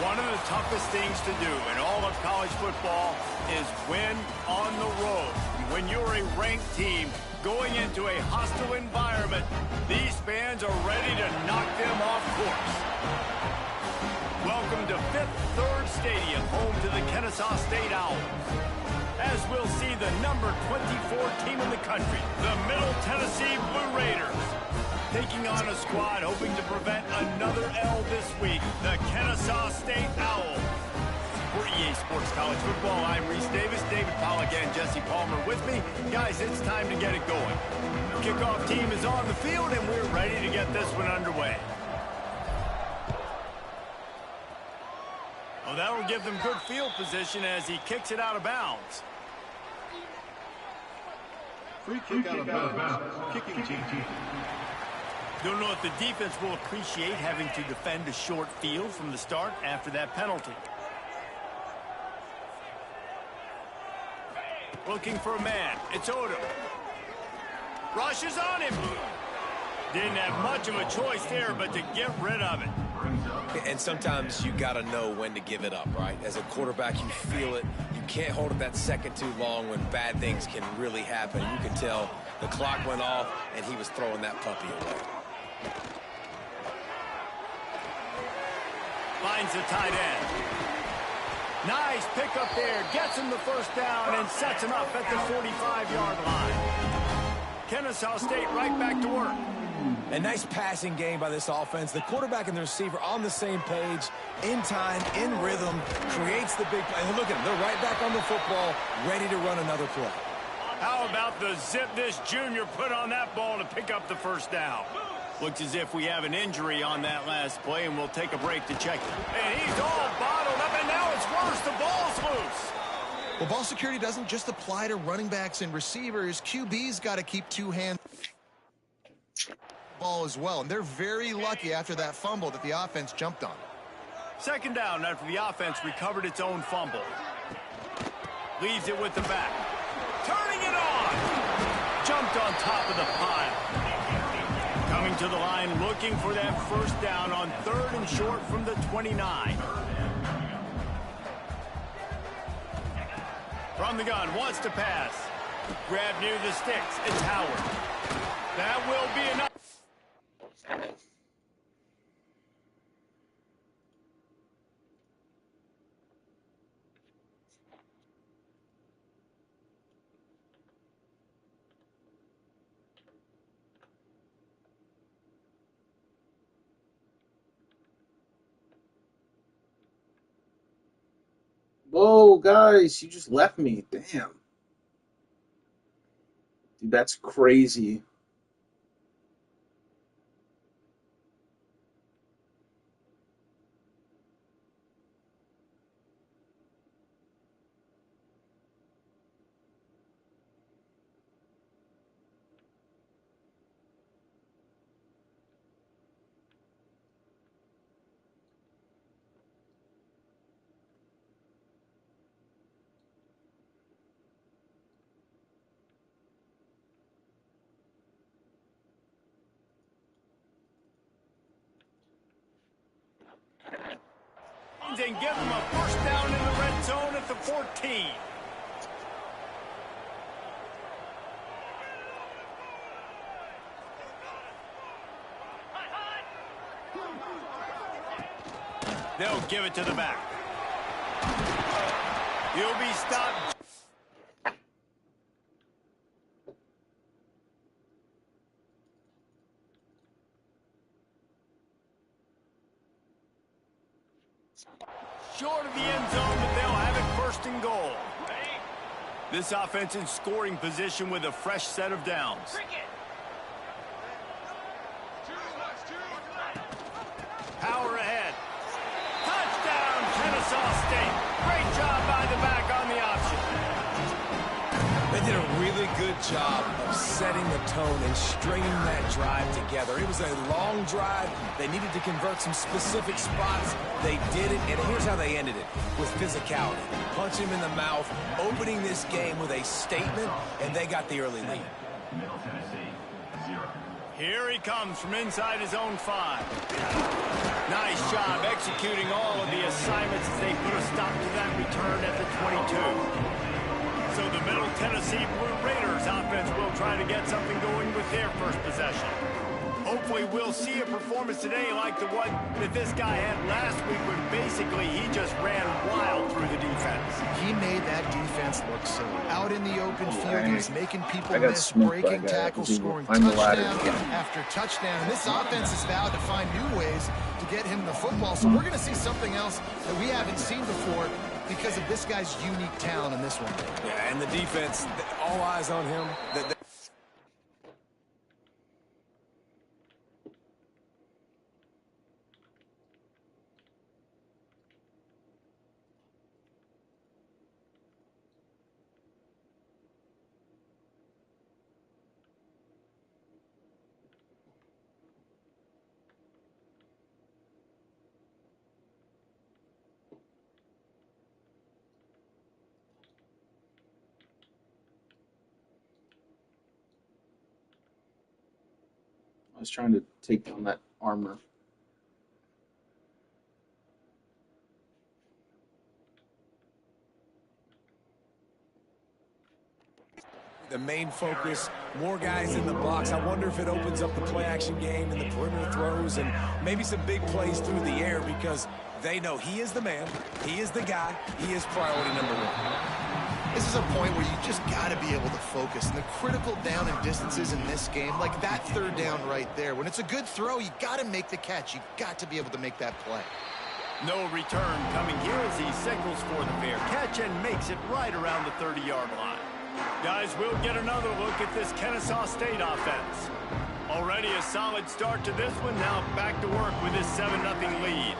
One of the toughest things to do in all of college football is win on the road. When you're a ranked team going into a hostile environment, these fans are ready to knock them off course. Welcome to Fifth Third Stadium, home to the Kennesaw State Owls. As we'll see the number 24 team in the country, the Middle Tennessee Blue Raiders, taking on a squad hoping to prevent another L this week, the Kennesaw State Owls. For EA Sports College Football, I'm Reese Davis, David Pollack, and Jesse Palmer with me. Guys, it's time to get it going. Kickoff team is on the field, and we're ready to get this one underway. Well, that'll give them good field position as he kicks it out of bounds. Free kick out of bounds. Kicking team. Don't know if the defense will appreciate having to defend a short field from the start after that penalty. Looking for a man. It's Odom. Rushes on him. Didn't have much of a choice there, but to get rid of it. And sometimes you got to know when to give it up, right? As a quarterback, you feel it. You can't hold it that second too long when bad things can really happen. You can tell the clock went off, and he was throwing that puppy away. Finds the tight end. Nice pickup there. Gets him the first down and sets him up at the 45-yard line. Kennesaw State right back to work. A nice passing game by this offense. The quarterback and the receiver on the same page, in time, in rhythm, creates the big play. And look at them. They're right back on the football, ready to run another play. How about the zip this junior put on that ball to pick up the first down? Looks as if we have an injury on that last play, and we'll take a break to check it. And he's all bottled up, and now it's worse. The ball's loose. Well, ball security doesn't just apply to running backs and receivers. QB's got to keep two hands ball as well, and they're very lucky after that fumble that the offense jumped on. Second down after the offense recovered its own fumble. Leaves it with the back. Turning it on. Jumped on top of the pile. Coming to the line, looking for that first down on third and short from the 29. From the gun, wants to pass. Grab near the sticks. It's Howard. That will be enough. Whoa, guys, you just left me. Damn. Dude, that's crazy. And give them a first down in the red zone at the 14. They'll give it to the back. He'll be stopped. Short of the end zone, but they'll have it first and goal. This offense in scoring position with a fresh set of downs. Power ahead. Touchdown, Kennesaw State. Great job by the back on the option. They did a really good job of setting the tone and stringing that drive together. It was a long drive. They needed to convert some specific spots. They did it, and here's how they ended it, with physicality. Punch him in the mouth, opening this game with a statement, and they got the early lead. Middle Tennessee, 0. Here he comes from inside his own 5. Nice job executing all of the assignments as they put a stop to that return at the 22. So the Middle Tennessee Blue Raiders offense will try to get something going with their first possession. Hopefully we'll see a performance today like the one that this guy had last week, where basically he just ran wild through the defense. He made that defense look silly. Out in the open field, he was making people I got miss, smoked by breaking a guy. tackles, He scoring climbed the ladder. touchdown after touchdown. And this offense has vowed to find new ways to get him the football. So we're going to see something else that we haven't seen before because of this guy's unique talent in this one. Yeah, and the defense, all eyes on him. I was trying to take down that armor. The main focus, more guys in the box. I wonder if it opens up the play-action game and the perimeter throws and maybe some big plays through the air, because they know he is the man, he is the guy, he is priority number 1. This is a point where you just got to be able to focus. And the critical down and distances in this game, like that third down right there, when it's a good throw, you got to make the catch. You got to be able to make that play. No return coming here as he signals for the fair catch and makes it right around the 30-yard line. Guys, we'll get another look at this Kennesaw State offense. Already a solid start to this one. Now back to work with this 7-0 lead.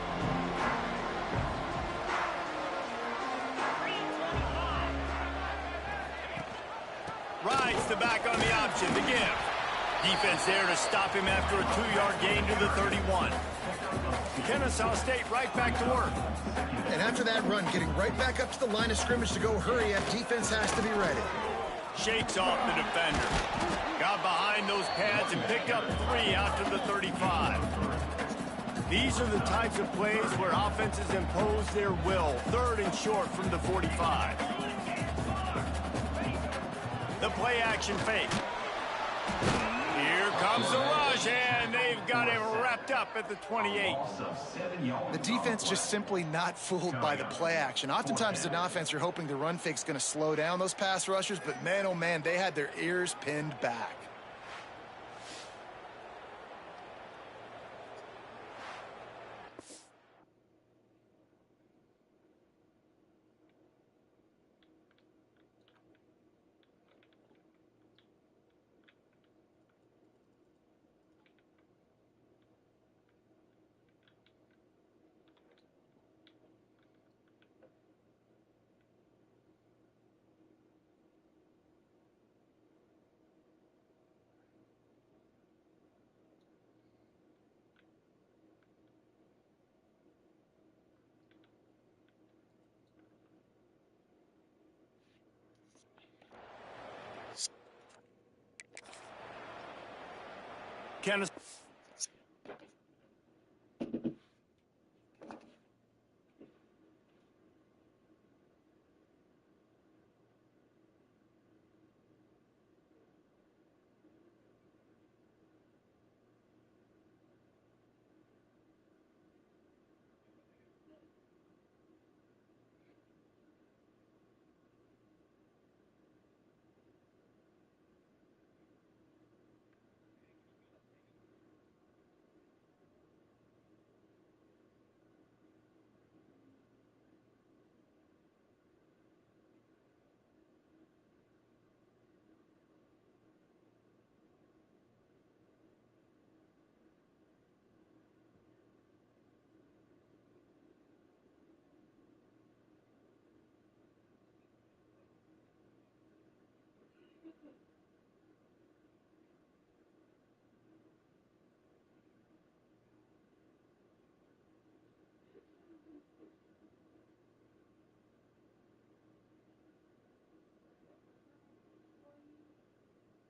Rides the back on the option to give. Defense there to stop him after a 2-yard gain to the 31. Kennesaw State right back to work. And after that run, getting right back up to the line of scrimmage to go hurry up, defense has to be ready. Shakes off the defender. Got behind those pads and picked up 3 out to the 35. These are the types of plays where offenses impose their will. 3rd and short from the 45. The play action fake. Here comes the rush, and they've got him wrapped up at the 28. The defense just simply not fooled by the play action. Oftentimes as an offense, you're hoping the run fake's going to slow down those pass rushers, but man, oh man, they had their ears pinned back. Kennesaw.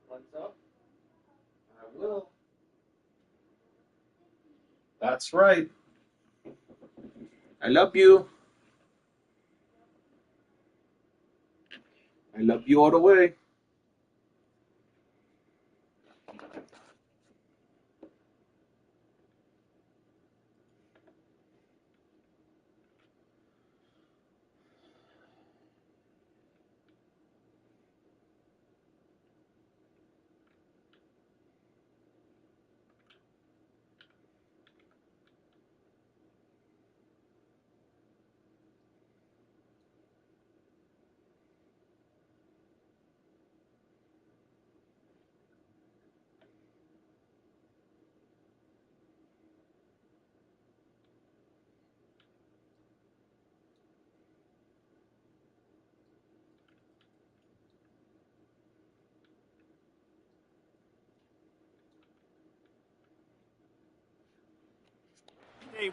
What's up? I will. That's right. I love you. I love you all the way.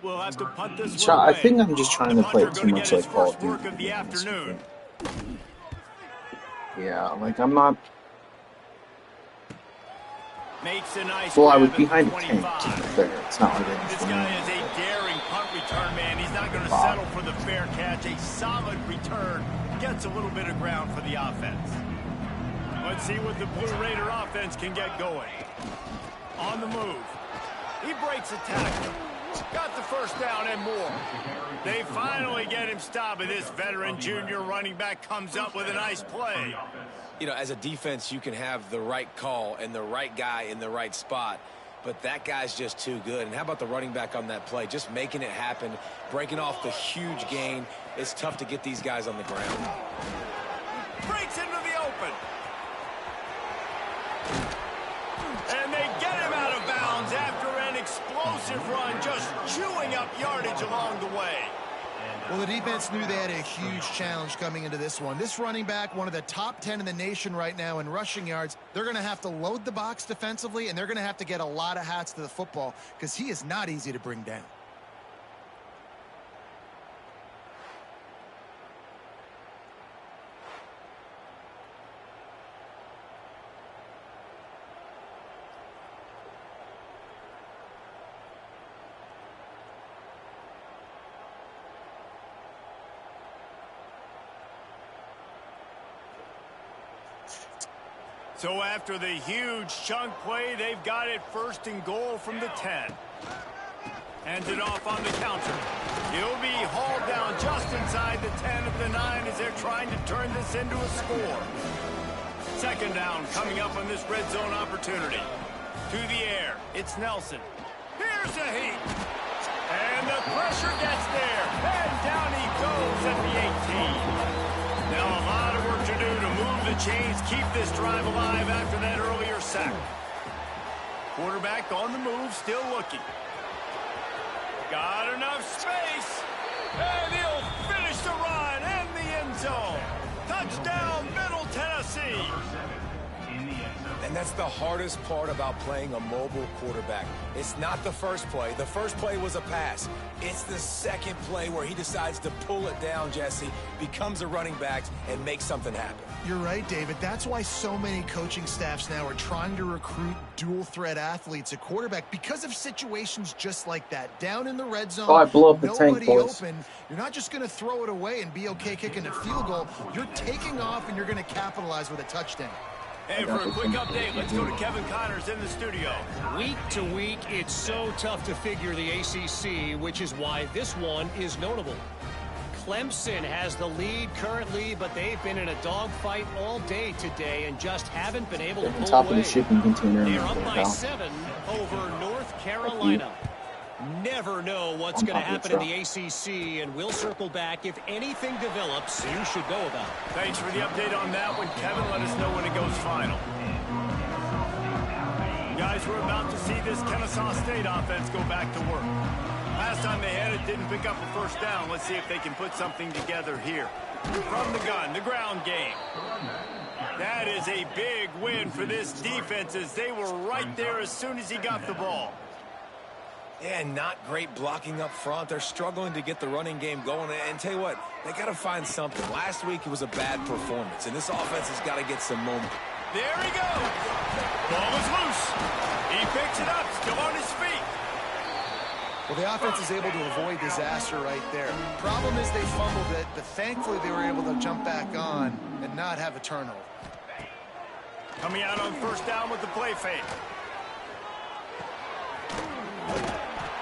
We'll have to punt this So one I away. think I'm just trying The to play punter too gonna much get his like Call first of Duty. work of the afternoon. Yeah, like I'm not. Makes a nice Well, I was grab at behind the the tank. 25. There, it's not like I This just guy went is in. a daring punt return man. He's not going to Wow. settle for the fair catch. A solid return gets a little bit of ground for the offense. Let's see what the Blue Raider offense can get going. On the move. He breaks a tackle. Got the first down and more. They finally get him stopped, and this veteran junior running back comes up with a nice play. You know, as a defense, you can have the right call and the right guy in the right spot, but that guy's just too good. And how about the running back on that play? Just making it happen, breaking off the huge gain. It's tough to get these guys on the ground. Breaks into the open. And they get him out of bounds after an explosive run, just chewing up yardage along the way. Well, the defense knew they had a huge challenge coming into this one. This running back, one of the top 10 in the nation right now in rushing yards, they're going to have to load the box defensively, and they're going to have to get a lot of hats to the football because he is not easy to bring down. So after the huge chunk play, they've got it first and goal from the 10. Hands it off on the counter. He'll be hauled down just inside the 10 of the 9 as they're trying to turn this into a score. Second down coming up on this red zone opportunity. To the air, it's Nelson. Here's a heat. And the pressure gets there. And down he goes at the 18. Now a lot of work to do to move the chains, keep this drive alive after that earlier sack. Quarterback on the move, still looking. Got enough space. And he'll finish the run in the end zone. Touchdown, Middle Tennessee. And that's the hardest part about playing a mobile quarterback. It's not the first play. The first play was a pass. It's the second play where he decides to pull it down, Jesse, becomes a running back, and makes something happen. You're right, David. That's why so many coaching staffs now are trying to recruit dual-threat athletes at quarterback because of situations just like that. Down in the red zone, Oh, I blew up the tank, nobody boys. open. You're not just going to throw it away and be okay kicking a field goal. You're taking off, and you're going to capitalize with a touchdown. And for a quick update, let's go to Kevin Connors in the studio. Week to week, it's so tough to figure the ACC, which is why this one is notable. Clemson has the lead currently, but they've been in a dogfight all day today and just haven't been able to On pull top of away. the shipping container. They're up and by 7 over North Carolina. Never know what's On going to top of happen the in the ACC, and we'll circle back. If anything develops, you should know about it. Thanks for the update on that one, Kevin. Let us know when it goes final. Guys, we're about to see this Kennesaw State offense go back to work. Last time they had it, didn't pick up a first down. Let's see if they can put something together here. From the gun, the ground game. That is a big win for this defense as they were right there as soon as he got the ball. Yeah, not great blocking up front. They're struggling to get the running game going. And tell you what, they got to find something. Last week it was a bad performance, and this offense has got to get some moment. There he goes. Ball is loose. He picks it up, still on his feet. Well, the offense is able to avoid disaster right there. Problem is they fumbled it, but thankfully they were able to jump back on and not have a turnover. Coming out on first down with the play fake.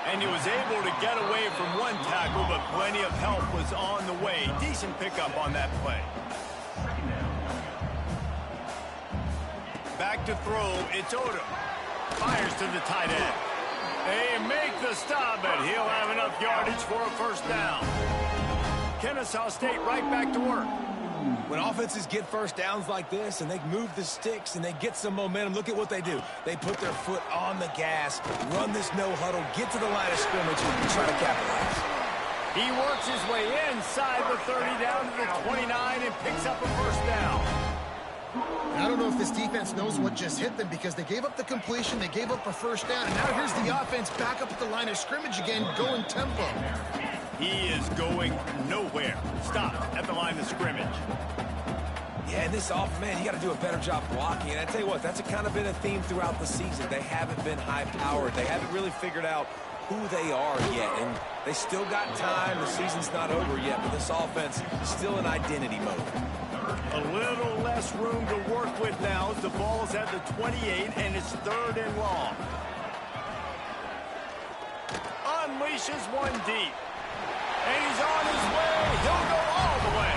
And he was able to get away from one tackle, but plenty of help was on the way. Decent pickup on that play. Back to throw, it's Odom. Fires to the tight end. They make the stop, but he'll have enough yardage for a first down. Kennesaw State right back to work. When offenses get first downs like this and they move the sticks and they get some momentum, look at what they do. They put their foot on the gas, run this no huddle, get to the line of scrimmage, and try to capitalize. He works his way inside the 30 down to the 29 and picks up a first down. I don't know if this defense knows what just hit them because they gave up the completion, they gave up a first down, and now here's the offense back up at the line of scrimmage again, going tempo. He is going nowhere. Stop at the line of scrimmage. Yeah, and this man, you got to do a better job blocking. And I tell you what, that's kind of been a theme throughout the season. They haven't been high-powered. They haven't really figured out who they are yet. And they still got time. The season's not over yet, but this offense is still in identity mode. A little less room to work with now as the ball's at the 28 and it's 3rd and long. Unleashes one deep. And he's on his way. He'll go all the way.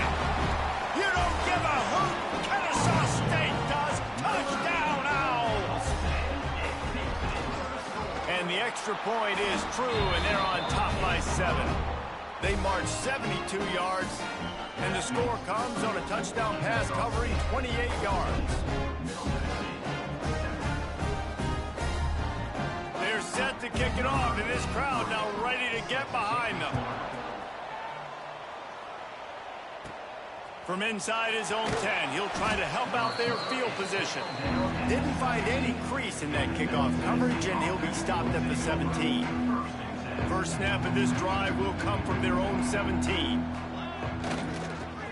You don't give a hoot. Kennesaw State does. Touchdown, Owls. And the extra point is true, and they're on top by 7. They march 72 yards. And the score comes on a touchdown pass covering 28 yards. They're set to kick it off, and this crowd now ready to get behind them. From inside his own 10, he'll try to help out their field position. Didn't find any crease in that kickoff coverage, and he'll be stopped at the 17. First snap of this drive will come from their own 17.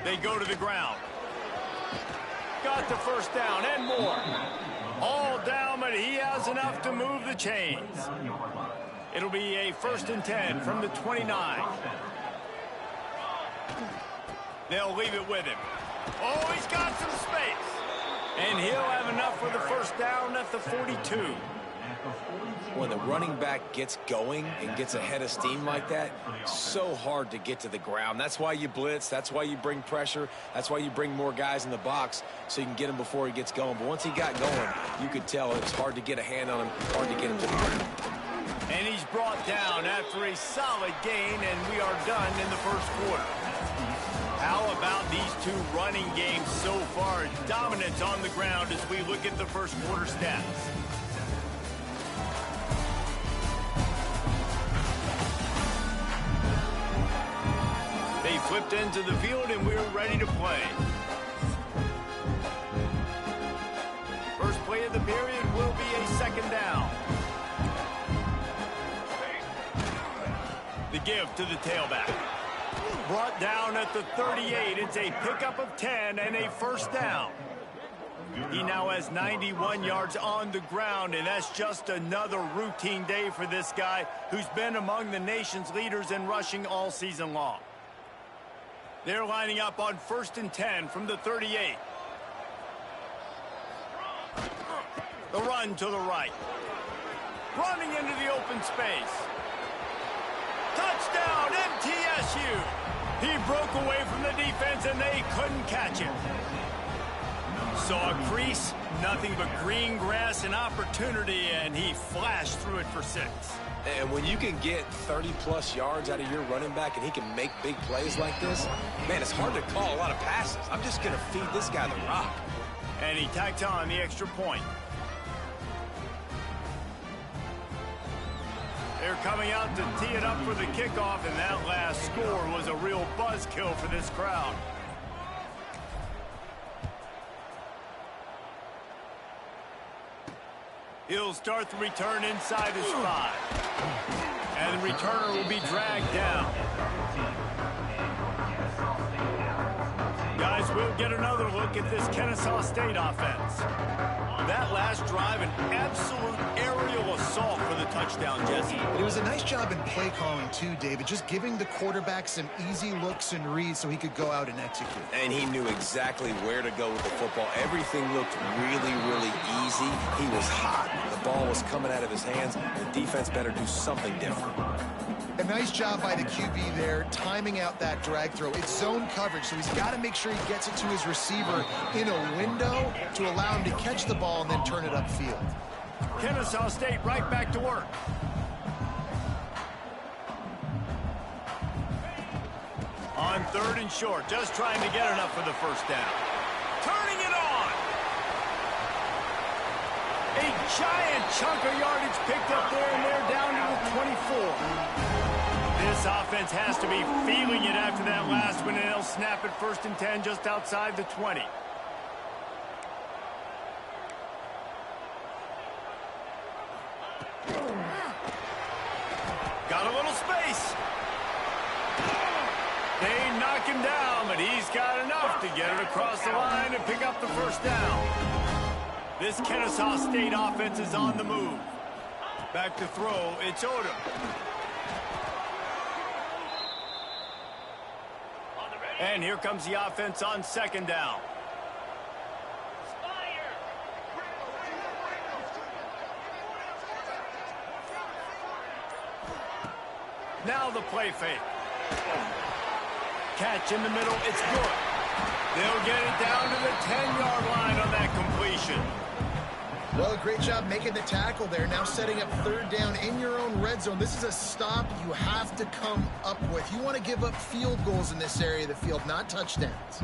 They go to the ground. Got the first down and more. All down, but he has enough to move the chains. It'll be a 1st and 10 from the 29. They'll leave it with him. Oh, he's got some space. And he'll have enough for the first down at the 42. When the running back gets going and gets ahead of steam like that, so hard to get to the ground. That's why you blitz. That's why you bring pressure. That's why you bring more guys in the box so you can get him before he gets going. But once he got going, you could tell it's hard to get a hand on him, hard to get him to the ground. And he's brought down after a solid gain, and we are done in the first quarter. How about these two running games so far? Dominance on the ground as we look at the first quarter stats. They flipped into the field, and we're ready to play. First play of the period will be a 2nd down. The give to the tailback. Brought down at the 38. It's a pickup of 10 and a first down. He now has 91 yards on the ground, and that's just another routine day for this guy who's been among the nation's leaders in rushing all season long. They're lining up on 1st and 10 from the 38. The run to the right. Running into the open space. Touchdown, MTSU. He broke away from the defense, and they couldn't catch him. Saw a crease, nothing but green grass and opportunity, and he flashed through it for 6. And when you can get 30-plus yards out of your running back and he can make big plays like this, man, it's hard to call a lot of passes. I'm just going to feed this guy the rock. And he tacked on the extra point. They're coming out to tee it up for the kickoff, and that last score was a real buzzkill for this crowd. He'll start the return inside his 5. And the returner will be dragged down. Guys, we'll get another look at this Kennesaw State offense. That last drive, an absolute aerial assault for the touchdown, Jesse. But it was a nice job in play calling too, David, just giving the quarterback some easy looks and reads so he could go out and execute. And he knew exactly where to go with the football. Everything looked really, really easy. He was hot. The ball was coming out of his hands. The defense better do something different. A nice job by the QB there, timing out that drag throw. It's zone coverage, so he's got to make sure he gets it to his receiver in a window to allow him to catch the ball and then turn it upfield. Kennesaw State right back to work. On 3rd and short, just trying to get enough for the first down. Turning it on. A giant chunk of yardage picked up there, and they're down to the 24. This offense has to be feeling it after that last one, and they'll snap it 1st and 10 just outside the 20. Got a little space. They knock him down, but he's got enough to get it across the line and pick up the first down. This Kennesaw State offense is on the move. Back to throw, it's Odom. And here comes the offense on 2nd down. Now the play fake. Catch in the middle, it's good. They'll get it down to the 10-yard line on that completion. Well, great job making the tackle there. Now setting up 3rd down in your own red zone. This is a stop you have to come up with. You want to give up field goals in this area of the field, not touchdowns.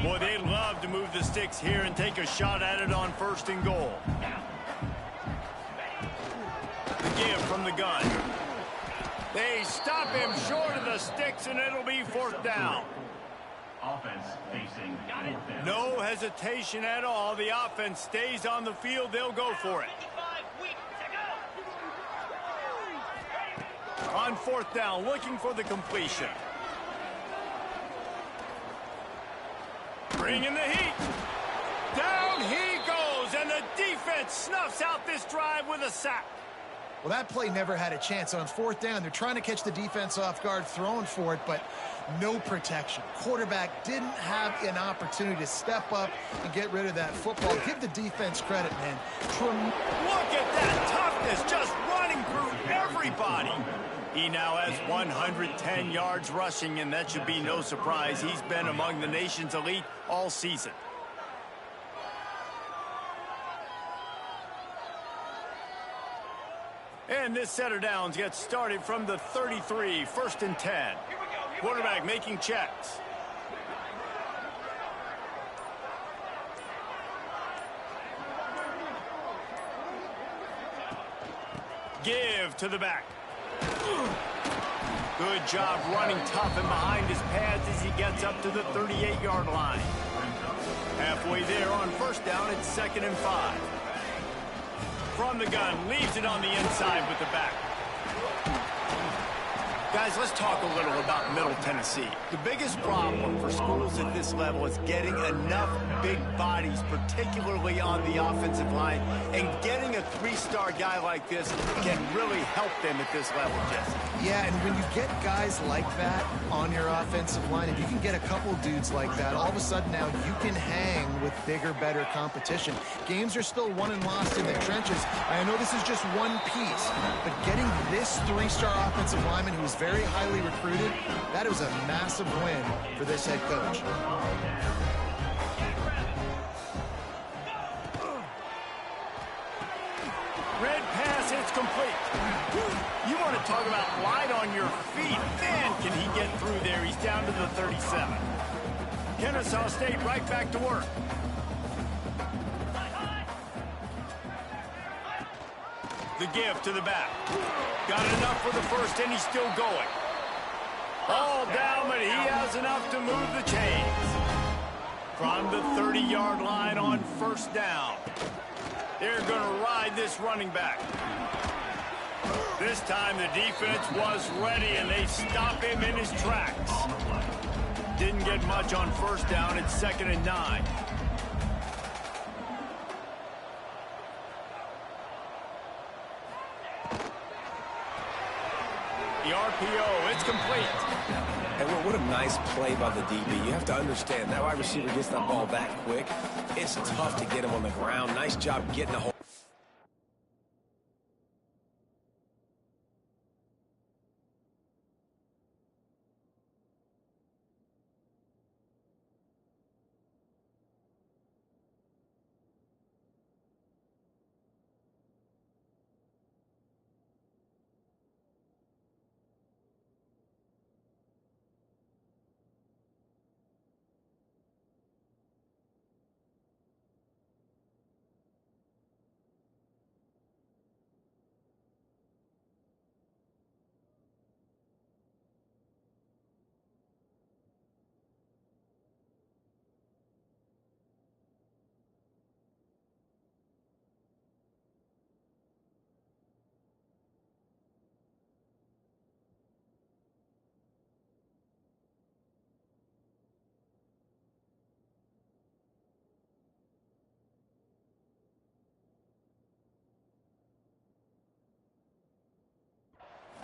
Boy, they'd love to move the sticks here and take a shot at it on 1st and goal. The give from the gun. They stop him short of the sticks, and it'll be 4th down. Offense facing 4th down. No hesitation at all. The offense stays on the field. They'll go for it. On 4th down, looking for the completion. Bringing the heat. Down he goes, and the defense snuffs out this drive with a sack. Well, that play never had a chance. On 4th down, they're trying to catch the defense off guard, throwing for it, but no protection. Quarterback didn't have an opportunity to step up and get rid of that football. Give the defense credit, man. Look at that toughness, just running through everybody. He now has 110 yards rushing, and that should be no surprise. He's been among the nation's elite all season. And this set of downs gets started from the 33, 1st and 10. Quarterback making checks. Give to the back. Good job running tough and behind his pads as he gets up to the 38-yard line. Halfway there on 1st down, it's 2nd and 5. From the gun, leaves it on the inside with the back. Guys, let's talk a little about Middle Tennessee. The biggest problem for schools at this level is getting enough big bodies, particularly on the offensive line, and getting a 3-star guy like this can really help them at this level, Jesse. Yeah, and when you get guys like that on your offensive line, and you can get a couple dudes like that, all of a sudden now you can hang with bigger, better competition. Games are still won and lost in the trenches. I know this is just one piece, but getting this 3-star offensive lineman who is very highly recruited, that was a massive win for this head coach. Red pass, it's complete. You want to talk about light on your feet. Man, can he get through there. He's down to the 37. Kennesaw State right back to work. The give to the back. Got enough for the first, and he's still going. All down, but he has enough to move the chains. From the 30-yard line on 1st down. They're going to ride this running back. This time the defense was ready, and they stop him in his tracks. Didn't get much on 1st down. It's 2nd and 9. The RPO, it's complete. And what a nice play by the DB. You have to understand, that wide receiver gets that ball that quick. It's tough to get him on the ground. Nice job getting a hold.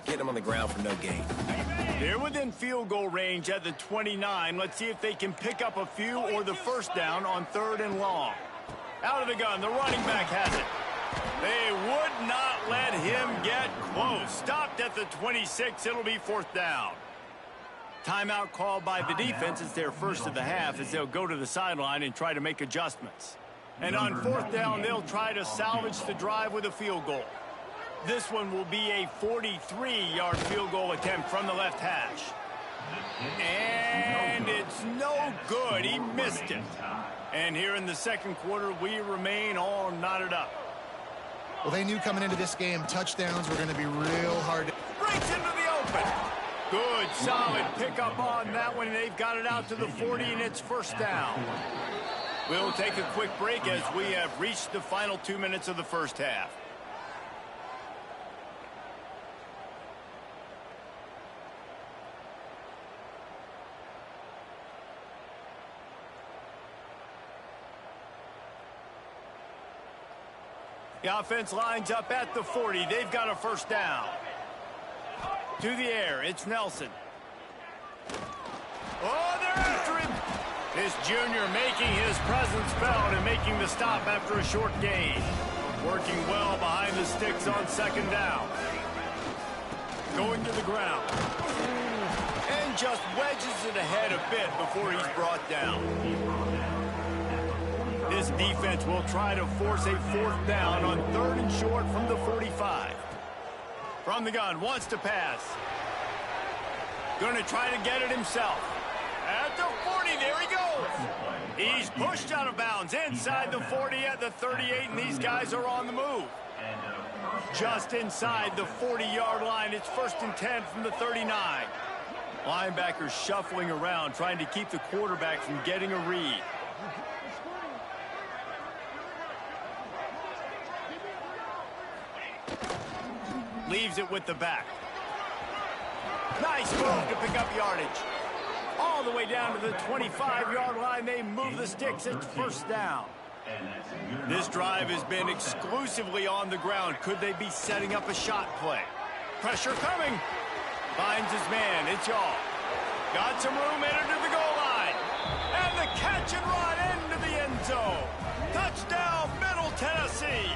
Getting him on the ground for no gain. They're within field goal range at the 29. Let's see if they can pick up a few or the first down on 3rd and long. Out of the gun, the running back has it. They would not let him get close. Stopped at the 26. It'll be 4th down. Timeout called by the defense. It's their first of the half as they'll go to the sideline and try to make adjustments. And on 4th down, they'll try to salvage the drive with a field goal. This one will be a 43-yard field goal attempt from the left hash. And it's no good. He missed it. And here in the second quarter, we remain all knotted up. Well, they knew coming into this game, touchdowns were going to be real hard. Breaks into the open. Good, solid pickup on that one. They've got it out to the 40, and it's 1st down. We'll take a quick break as we have reached the final 2 minutes of the first half. The offense lines up at the 40. They've got a 1st down. To the air, it's Nelson. Oh, they're after him. This junior making his presence felt and making the stop after a short gain. Working well behind the sticks on 2nd down. Going to the ground. And just wedges it ahead a bit before he's brought down. This defense will try to force a 4th down on 3rd and short from the 45. From the gun, wants to pass. Going to try to get it himself. At the 40, there he goes. He's pushed out of bounds inside the 40 at the 38, and these guys are on the move. Just inside the 40-yard line, it's 1st and 10 from the 39. Linebackers shuffling around, trying to keep the quarterback from getting a read. Leaves it with the back. Nice move to pick up yardage. All the way down to the 25-yard line. They move the sticks. It's 1st down. This drive has been exclusively on the ground. Could they be setting up a shot play? Pressure coming. Finds his man. It's Yaw. Got some room entered to the goal line. And the catch and run into the end zone. Touchdown, Middle Tennessee.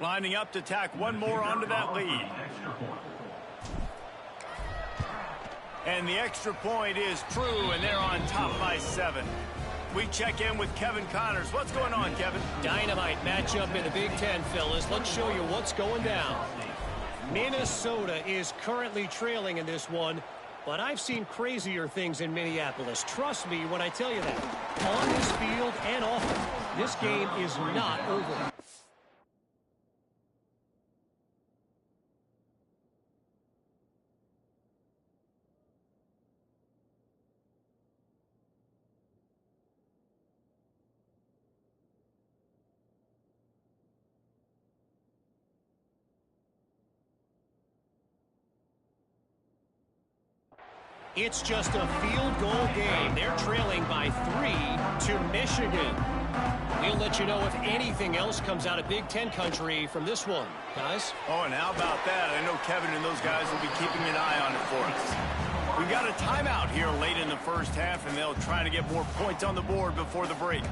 Lining up to tack one more onto that lead. And the extra point is true, and they're on top by 7. We check in with Kevin Connors. What's going on, Kevin? Dynamite matchup in the Big Ten, fellas. Let's show you what's going down. Minnesota is currently trailing in this one, but I've seen crazier things in Minneapolis. Trust me when I tell you that. On this field and off it, this game is not over. It's just a field goal game. They're trailing by 3 to Michigan. We'll let you know if anything else comes out of Big Ten country from this one, guys. Oh, and how about that? I know Kevin and those guys will be keeping an eye on it for us. We got a timeout here late in the first half, and they'll try to get more points on the board before the break.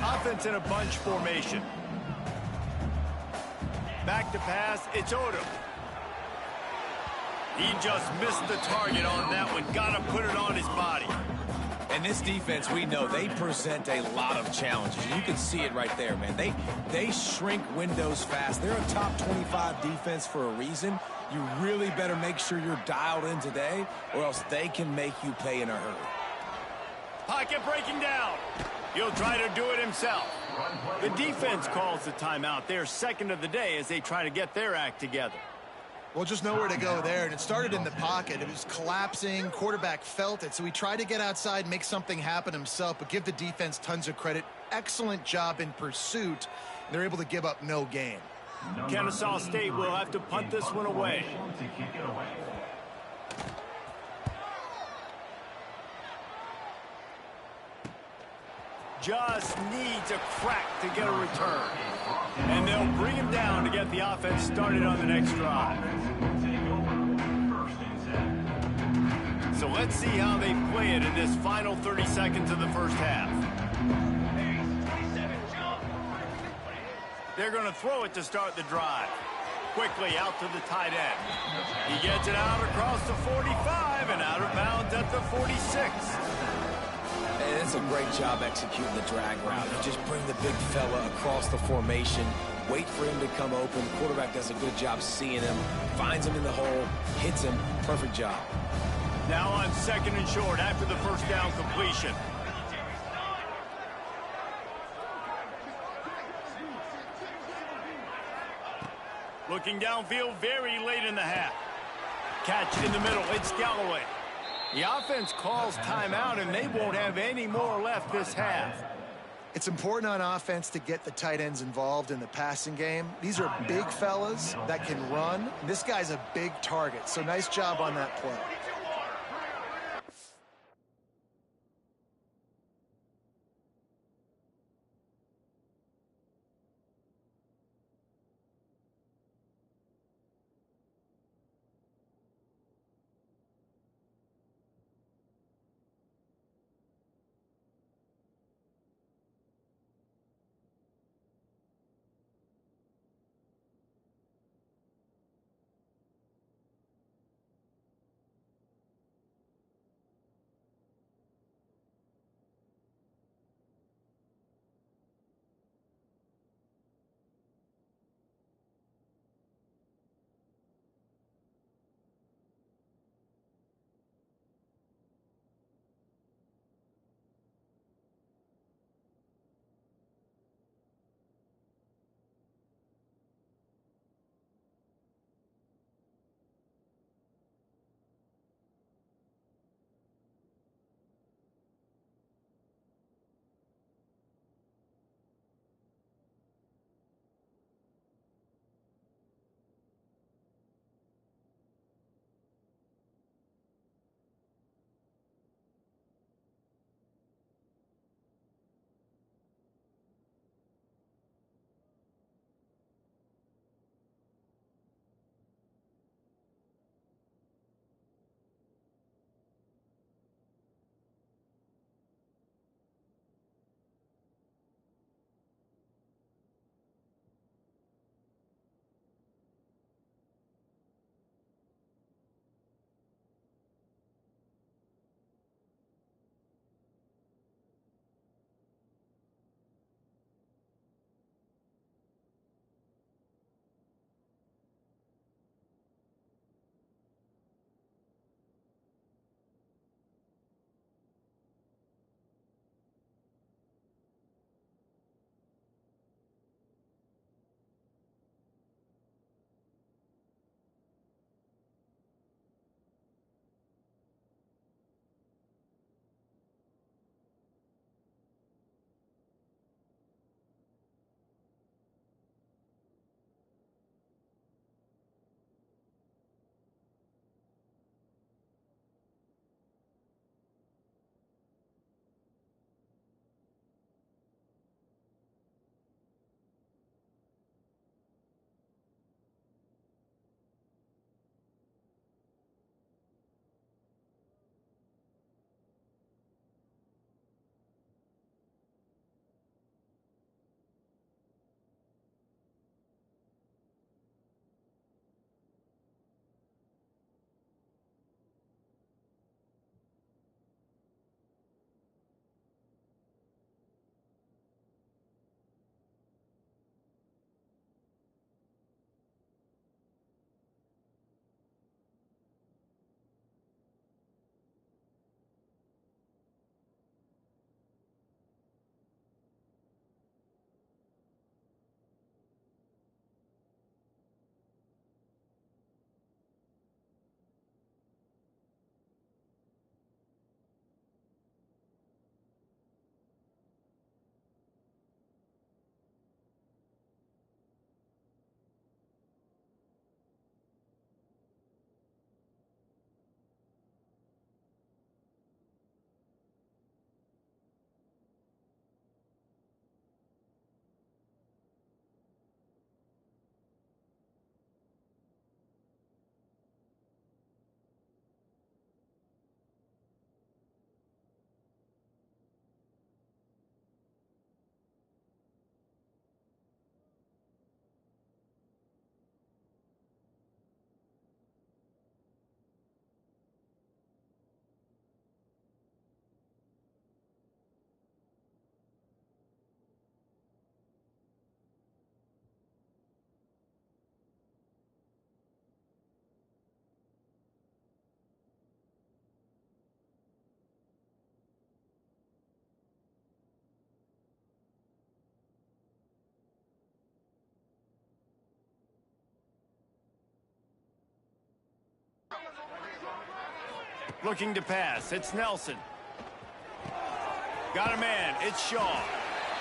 Offense in a bunch formation. Back to pass, it's Odom. He just missed the target on that one. Got to put it on his body. And this defense, we know, they present a lot of challenges. You can see it right there, man. They shrink windows fast. They're a top 25 defense for a reason. You really better make sure you're dialed in today, or else they can make you pay in a hurry. Pocket breaking down. He'll try to do it himself. The defense calls the timeout. They're second of the day as they try to get their act together. Well, just nowhere to go there, and it started in the pocket. It was collapsing. Quarterback felt it, so he tried to get outside, make something happen himself, but give the defense tons of credit. Excellent job in pursuit. They're able to give up no gain. Kennesaw State will have to punt this one away. Just needs a crack to get a return. And they'll bring him down to get the offense started on the next drive. So let's see how they play it in this final 30 seconds of the first half. They're going to throw it to start the drive. Quickly out to the tight end. He gets it out across the 45 and out of bounds at the 46. And it's a great job executing the drag route. You just bring the big fella across the formation, wait for him to come open. Quarterback does a good job seeing him, finds him in the hole, hits him. Perfect job. Now on second and short after the first down completion. Looking downfield very late in the half. Catch in the middle. It's Galloway. The offense calls timeout, and they won't have any more left this half. It's important on offense to get the tight ends involved in the passing game. These are big fellas that can run. This guy's a big target, so nice job on that play. Looking to pass. It's Nelson. Got a man. It's Shaw.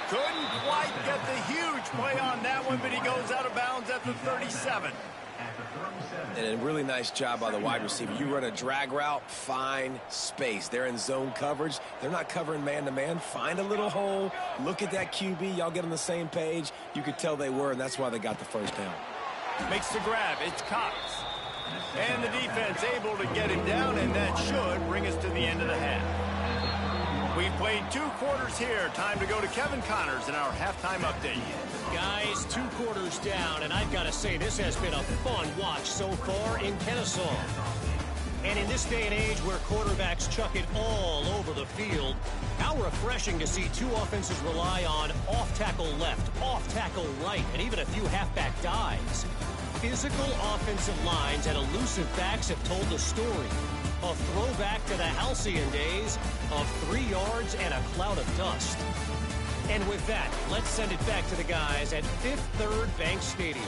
Couldn't quite get the huge play on that one, but he goes out of bounds at the 37. And a really nice job by the wide receiver. You run a drag route, find space. They're in zone coverage. They're not covering man-to-man. Find a little hole. Look at that QB. Y'all get on the same page. You could tell they were, and that's why they got the first down. Makes the grab. It's Cox. And the defense able to get him down, and that should bring us to the end of the half. We've played 2 quarters here. Time to go to Kevin Connors in our halftime update. Guys, 2 quarters down, and I've got to say this has been a fun watch so far in Kennesaw. And in this day and age where quarterbacks chuck it all over the field, how refreshing to see 2 offenses rely on off-tackle left, off-tackle right, and even a few halfback dives. Physical offensive lines and elusive backs have told the story. A throwback to the halcyon days of 3 yards and a cloud of dust. And with that, let's send it back to the guys at Fifth Third Bank Stadium.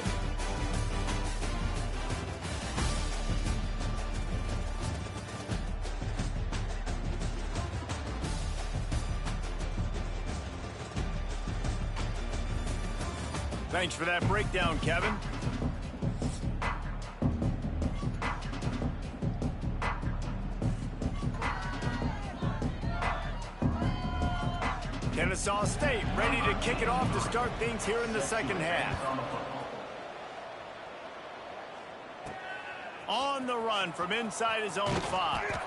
Thanks for that breakdown, Kevin. Kennesaw State ready to kick it off to start things here in the second half. On the run from inside his own 5.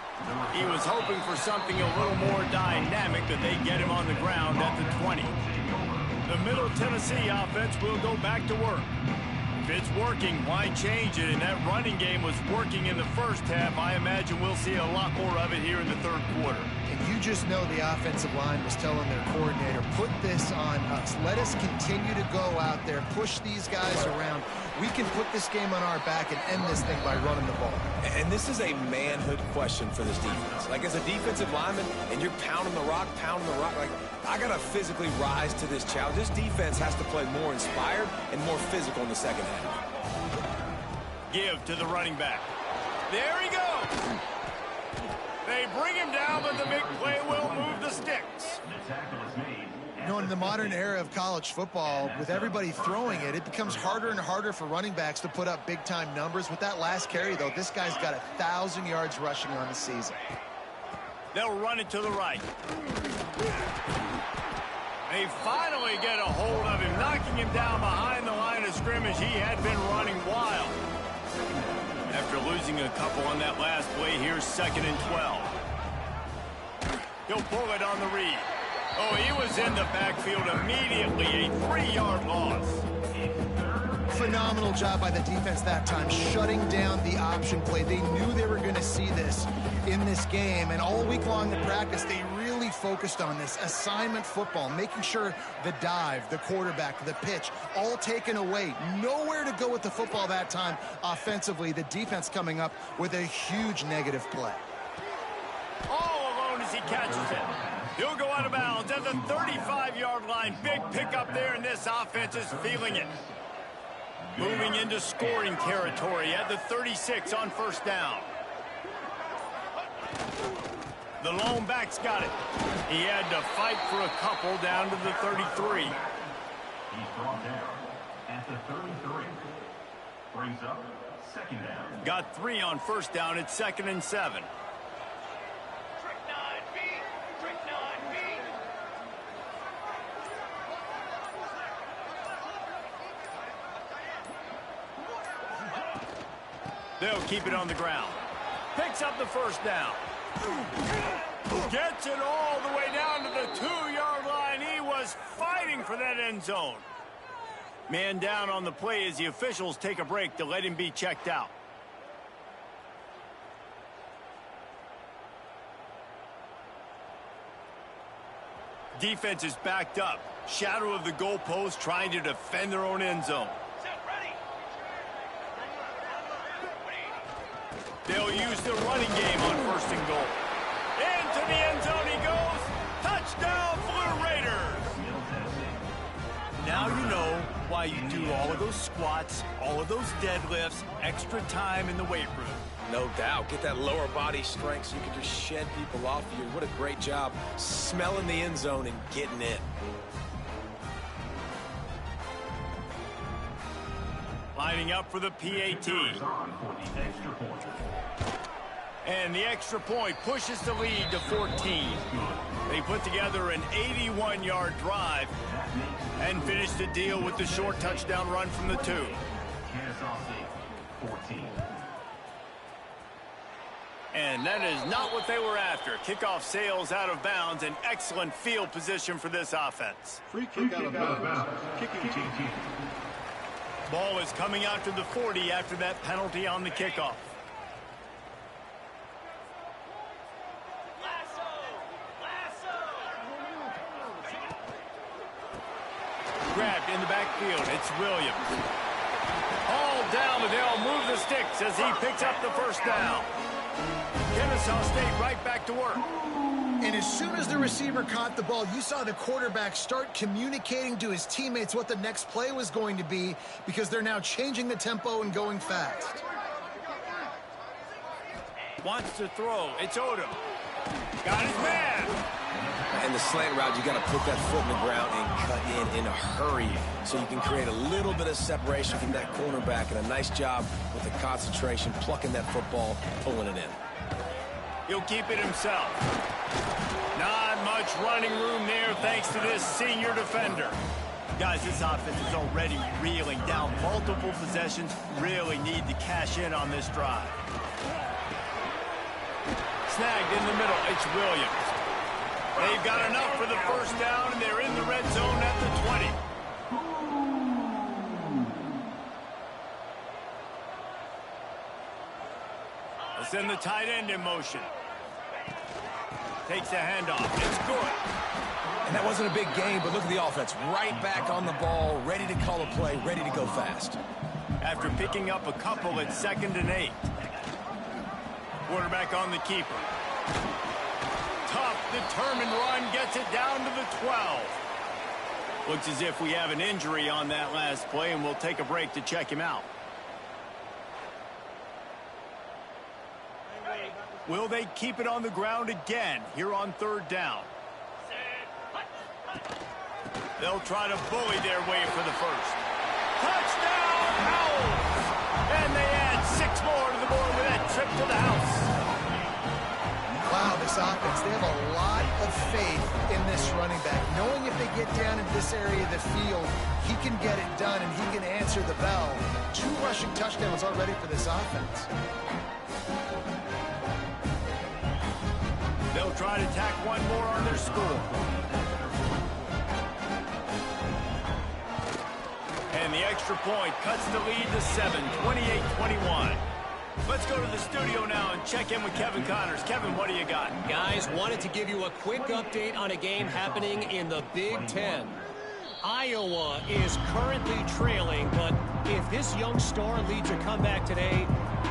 He was hoping for something a little more dynamic, but they get him on the ground at the 20. The Middle Tennessee offense will go back to work. If it's working, why change it? And that running game was working in the first half. I imagine we'll see a lot more of it here in the third quarter. And you just know the offensive line was telling their coordinator, put this on us. Let us continue to go out there, push these guys around. We can put this game on our back and end this thing by running the ball. And this is a manhood question for this defense. Like, as a defensive lineman, and you're pounding the rock, like, I got to physically rise to this challenge. This defense has to play more inspired and more physical in the second half. Give to the running back. There he goes. They bring him down, but the big play will move the sticks. You know, in the modern era of college football, with everybody throwing it, it becomes harder and harder for running backs to put up big-time numbers. With that last carry, though, this guy's got 1,000 yards rushing on the season. They'll run it to the right. They finally get a hold of him, knocking him down behind the line of scrimmage. He had been running wild. After losing a couple on that last play, here's 2nd and 12. He'll pull it on the read. Oh, he was in the backfield immediately, a 3-yard loss. Phenomenal job by the defense that time, shutting down the option play. They knew they were going to see this in this game, and all week long in practice, they really focused on this assignment football, making sure the dive, the quarterback, the pitch, all taken away. Nowhere to go with the football that time offensively. The defense coming up with a huge negative play. All alone as he catches it. He'll go out of bounds at the 35-yard line. Big pickup there, and this offense is feeling it. Moving into scoring territory at the 36 on 1st down. The lone back's got it. He had to fight for a couple down to the 33. He's brought down at the 33. Brings up 2nd down. Got 3 on 1st down. It's 2nd and 7. They'll keep it on the ground. Picks up the 1st down. Gets it all the way down to the 2-yard line. He was fighting for that end zone. Man down on the play as the officials take a break to let him be checked out. Defense is backed up. Shadow of the goalpost, trying to defend their own end zone. They'll use the running game on 1st and goal. Into the end zone he goes. Touchdown, Blue Raiders. Now you know why you do all of those squats, all of those deadlifts, extra time in the weight room. No doubt. Get that lower body strength so you can just shed people off you. What a great job smelling the end zone and getting in. Lining up for the PAT. And the extra point pushes the lead to 14. They put together an 81-yard drive and finish the deal with the short touchdown run from the 2. Kennesaw State, 14. And that is not what they were after. Kickoff sails out of bounds. An excellent field position for this offense. Free kick out of bounds. Kicking team. Ball is coming out to the 40 after that penalty on the kickoff. Grabbed in the backfield. It's Williams. All down, but they'll move the sticks as he picks up the first down. Kennesaw State right back to work. And as soon as the receiver caught the ball, you saw the quarterback start communicating to his teammates what the next play was going to be, because they're now changing the tempo and going fast. Wants to throw. It's Odom. Got his man. And the slant route, you got to put that foot in the ground and cut in a hurry so you can create a little bit of separation from that cornerback, and a nice job with the concentration, plucking that football, pulling it in. He'll keep it himself. Not much running room there thanks to this senior defender. Guys, this offense is already reeling down multiple possessions. Really need to cash in on this drive. Snagged in the middle. It's Williams. They've got enough for the first down, and they're in the red zone at the 20. They'll send the tight end in motion. Takes the handoff. It's good. And that wasn't a big game, but look at the offense. Right back on the ball, ready to call a play, ready to go fast. After picking up a couple at 2nd and 8. Quarterback on the keeper. Tough, determined run, gets it down to the 12. Looks as if we have an injury on that last play, and we'll take a break to check him out. Will they keep it on the ground again here on 3rd down? They'll try to bully their way for the first. Touchdown, Owls! And they add 6 more to the board with that trip to the house. Wow, this offense, they have a lot of faith in this running back, knowing if they get down in this area of the field, he can get it done and he can answer the bell. 2 rushing touchdowns already for this offense. They'll try to tack one more on their score. And the extra point cuts the lead to 7, 28-21. Let's go to the studio now and check in with Kevin Connors. Kevin, what do you got? Guys, wanted to give you a quick update on a game happening in the Big Ten. Iowa is currently trailing, but if this young star leads a comeback today,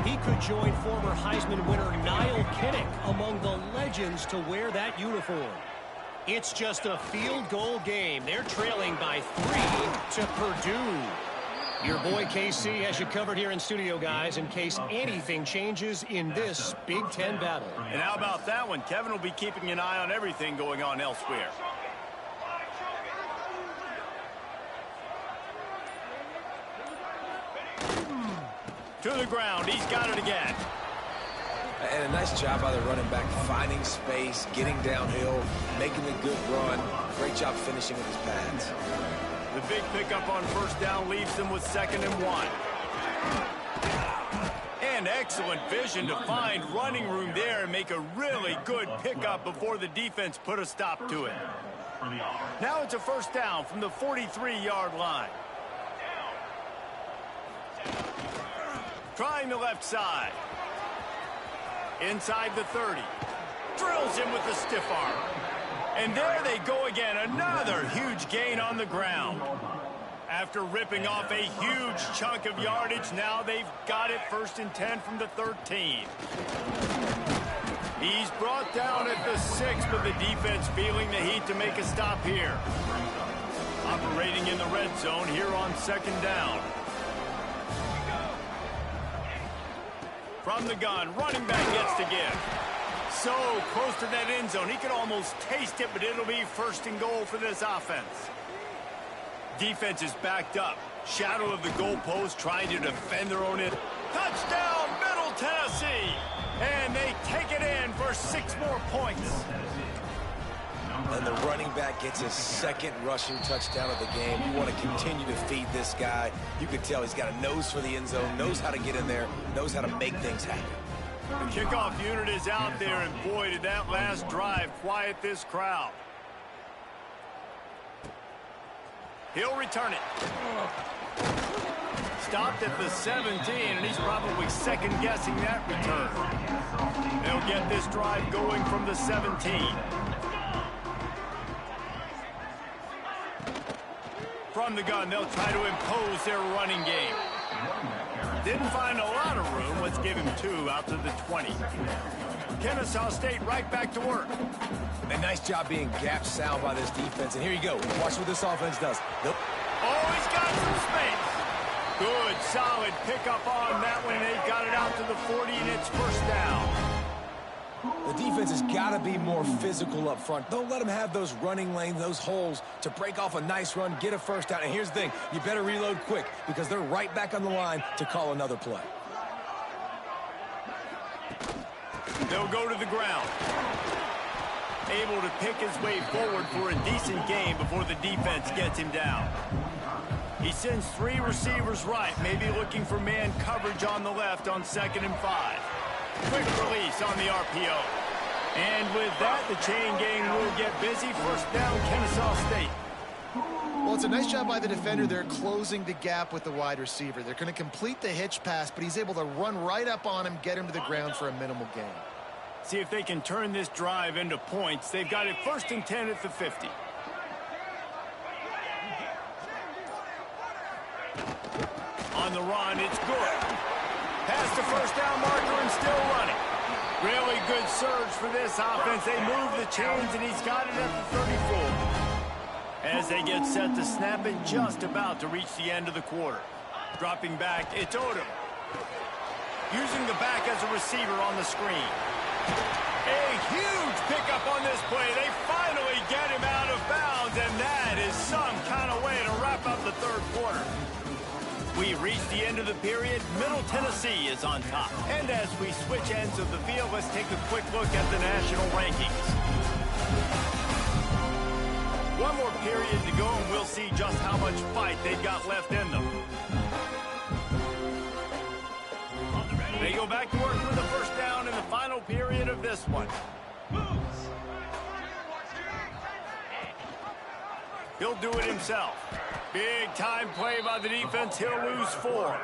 he could join former Heisman winner Niall Kinnick among the legends to wear that uniform. It's just a field goal game. They're trailing by 3 to Purdue. Your boy KC has you covered here in studio, guys, in case anything changes in this Big Ten battle. And how about that one? Kevin will be keeping an eye on everything going on elsewhere. To the ground. He's got it again. And a nice job by the running back, finding space, getting downhill, making a good run. Great job finishing with his pads. The big pickup on first down leaves them with 2nd and 1. And excellent vision to find running room there and make a really good pickup before the defense put a stop to it. Now it's a first down from the 43-yard line. Trying the left side. Inside the 30. Drills him with the stiff arm. And there they go again. Another huge gain on the ground. After ripping off a huge chunk of yardage, now they've got it 1st and 10 from the 13. He's brought down at the 6, but the defense feeling the heat to make a stop here. Operating in the red zone here on 2nd down. From the gun, running back gets to give. So close to that end zone. He can almost taste it, but it'll be first and goal for this offense. Defense is backed up. Shadow of the goalpost, trying to defend their own end. Touchdown, Middle Tennessee! And they take it in for 6 more points. And the running back gets his second rushing touchdown of the game. You want to continue to feed this guy. You can tell he's got a nose for the end zone, knows how to get in there, knows how to make things happen. The kickoff unit is out there, and boy, did that last drive quiet this crowd. He'll return it. Stopped at the 17, and he's probably second-guessing that return. They'll get this drive going from the 17. From the gun, they'll try to impose their running game. Didn't find a lot of room. Let's give him 2 out to the 20. Kennesaw State right back to work. A nice job being gap sound by this defense. And here you go. Watch what this offense does. Nope. Oh, he's got some space. Good, solid pickup on that one. They got it out to the 40, and it's first down. The defense has got to be more physical up front. Don't let them have those running lanes, those holes to break off a nice run, get a first down. And here's the thing, you better reload quick because they're right back on the line to call another play. They'll go to the ground. Able to pick his way forward for a decent gain before the defense gets him down. He sends 3 receivers right, maybe looking for man coverage on the left on 2nd and 5. Quick release on the RPO. And with that, the chain gang will get busy. First down, Kennesaw State. Well, it's a nice job by the defender. They're closing the gap with the wide receiver. They're going to complete the hitch pass, but he's able to run right up on him, get him to the ground for a minimal gain. See if they can turn this drive into points. They've got it 1st and 10 at the 50. On the run, it's good. Past the first down marker and still running. Really good surge for this offense. They move the chains, and he's got it at the 34. As they get set to snap it, just about to reach the end of the quarter. Dropping back, it's Odom. Using the back as a receiver on the screen. A huge pickup on this play. They finally get him out of bounds, and that is some kind of way to wrap up the 3rd quarter. We reach the end of the period. Middle Tennessee is on top. And as we switch ends of the field, let's take a quick look at the national rankings. One more period to go, and we'll see just how much fight they've got left in them. They go back to work with the first down in the final period of this one. He'll do it himself. Big time play by the defense. He'll lose 4.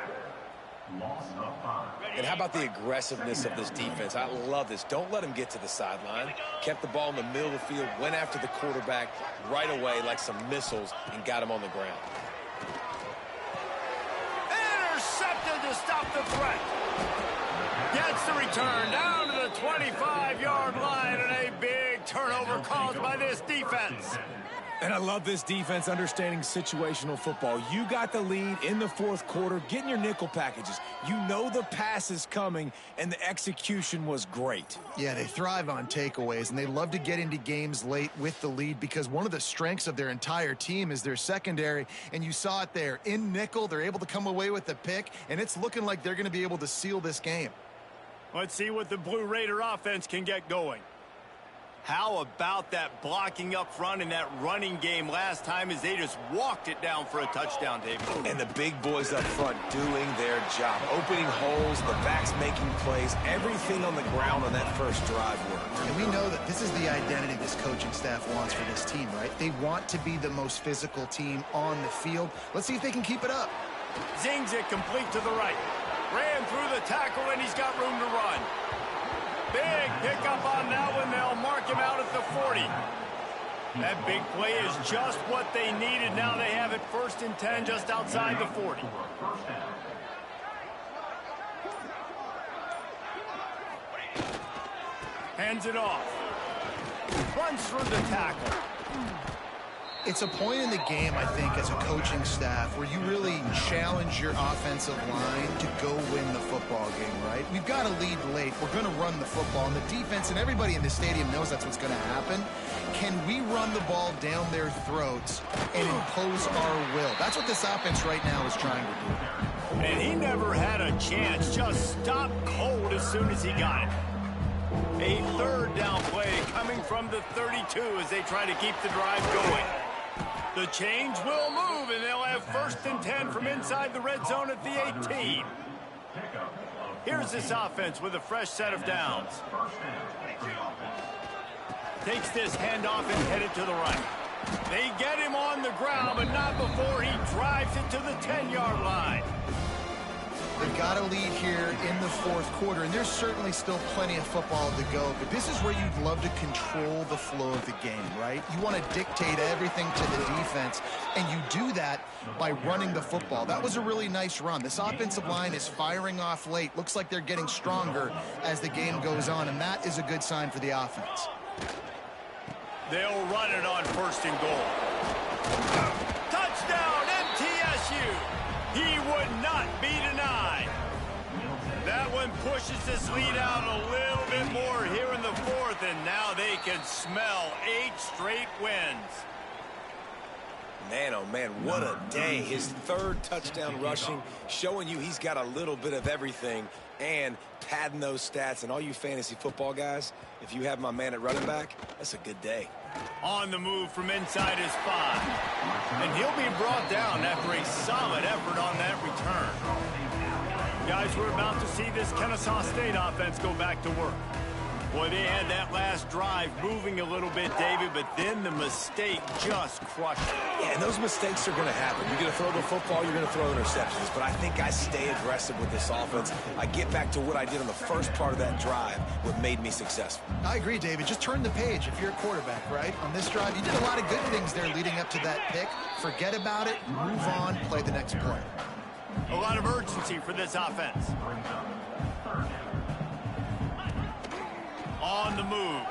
And how about the aggressiveness of this defense? I love this. Don't let him get to the sideline. Kept the ball in the middle of the field, went after the quarterback right away like some missiles and got him on the ground. Intercepted to stop the threat. Gets the return down to the 25-yard line, and a big turnover caused by this defense. And I love this defense understanding situational football. You got the lead in the 4th quarter, getting your nickel packages. You know the pass is coming, and the execution was great. Yeah, they thrive on takeaways, and they love to get into games late with the lead because one of the strengths of their entire team is their secondary, and you saw it there. In nickel, they're able to come away with the pick, and it's looking like they're going to be able to seal this game. Let's see what the Blue Raider offense can get going. How about that blocking up front and that running game last time as they just walked it down for a touchdown, Dave? And the big boys up front doing their job. Opening holes, the backs making plays, everything on the ground on that first drive worked. And we know that this is the identity this coaching staff wants for this team, right? They want to be the most physical team on the field. Let's see if they can keep it up. Zings it complete to the right. Ran through the tackle, and he's got room to run. Big pickup on that one. They'll mark him out at the 40. That big play is just what they needed. Now they have it 1st and 10 just outside the 40. Hands it off. Runs through the tackle. It's a point in the game, I think, as a coaching staff where you really challenge your offensive line to go win the football game, right? We've got to lead late. We're going to run the football, and the defense and everybody in the stadium knows that's what's going to happen. Can we run the ball down their throats and impose our will? That's what this offense right now is trying to do. And he never had a chance. Just stopped cold as soon as he got it. A third down play coming from the 32 as they try to keep the drive going. The chains will move, and they'll have 1st and 10 from inside the red zone at the 18. Here's this offense with a fresh set of downs. Takes this handoff and headed to the right. They get him on the ground, but not before he drives it to the 10-yard line. They've got to lead here in the 4th quarter, and there's certainly still plenty of football to go, but this is where you'd love to control the flow of the game, right? You want to dictate everything to the defense, and you do that by running the football. That was a really nice run. This offensive line is firing off late. Looks like they're getting stronger as the game goes on, and that is a good sign for the offense. They'll run it on 1st and goal. Touchdown, MTSU! He would not be denied. That one pushes this lead out a little bit more here in the 4th, and now they can smell 8 straight wins. Man, oh man, what a day. His 3rd touchdown rushing, showing you he's got a little bit of everything and padding those stats. And all you fantasy football guys, if you have my man at running back, that's a good day. On the move from inside his 5. And he'll be brought down after a solid effort on that return. Guys, we're about to see this Kennesaw State offense go back to work. Boy, they had that last drive moving a little bit, David, but then the mistake just crushed it. Yeah, and those mistakes are going to happen. You're going to throw the football, you're going to throw interceptions. But I think I stay aggressive with this offense. I get back to what I did on the first part of that drive, what made me successful. I agree, David. Just turn the page if you're a quarterback, right? On this drive, you did a lot of good things there leading up to that pick. Forget about it, move on, play the next play. A lot of urgency for this offense. On the move.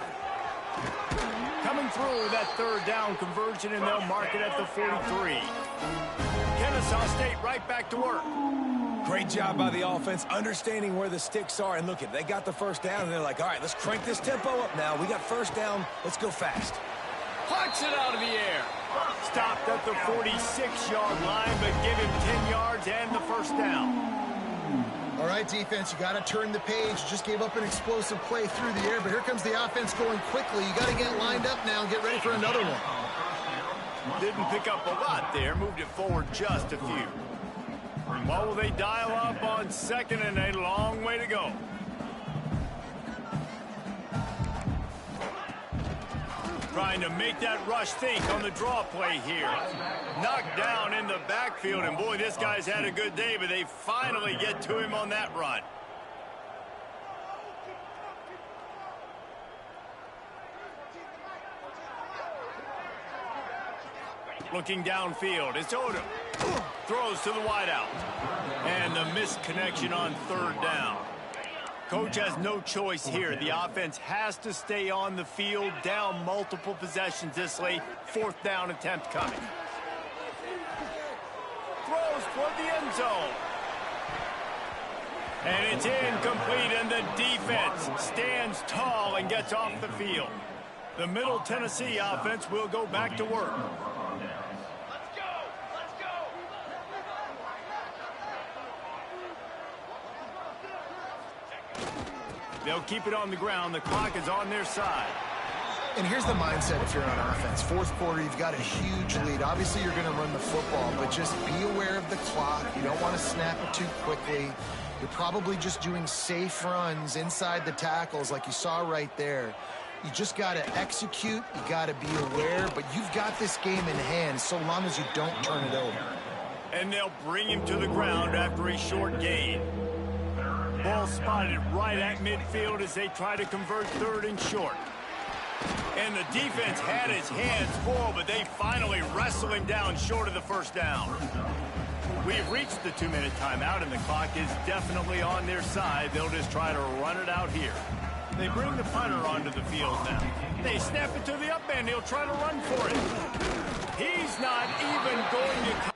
Coming through that 3rd down conversion, and they'll mark it at the 43. Kennesaw State right back to work. Great job by the offense, understanding where the sticks are. And look, they got the 1st down, and they're like, all right, let's crank this tempo up now. We got 1st down. Let's go fast. Punch it out of the air. Stopped at the 46-yard line, but give him 10 yards and the 1st down. All right, defense, you got to turn the page. Just gave up an explosive play through the air, but here comes the offense going quickly. You got to get lined up now and get ready for another one. Didn't pick up a lot there. Moved it forward just a few. What will they dial up on 2nd and a long way to go? Trying to make that rush think on the draw play here. Knocked down in the backfield, and boy, this guy's had a good day, but they finally get to him on that run. Looking downfield, it's Odom. Throws to the wideout. And the missed connection on 3rd down. Coach has no choice here. The offense has to stay on the field, down multiple possessions this late. 4th down attempt coming. Throws toward the end zone. And it's incomplete, and the defense stands tall and gets off the field. The Middle Tennessee offense will go back to work. They'll keep it on the ground. The clock is on their side. And here's the mindset if you're on offense. 4th quarter, you've got a huge lead. Obviously, you're going to run the football, but just be aware of the clock. You don't want to snap it too quickly. You're probably just doing safe runs inside the tackles like you saw right there. You just got to execute. You got to be aware, but you've got this game in hand so long as you don't turn it over. And they'll bring him to the ground after a short gain. Ball spotted right at midfield as they try to convert 3rd and short. And the defense had his hands full, but they finally wrestle him down short of the 1st down. We've reached the 2-minute timeout, and the clock is definitely on their side. They'll just try to run it out here. They bring the punter onto the field now. They snap it to the up end. He'll try to run for it. He going to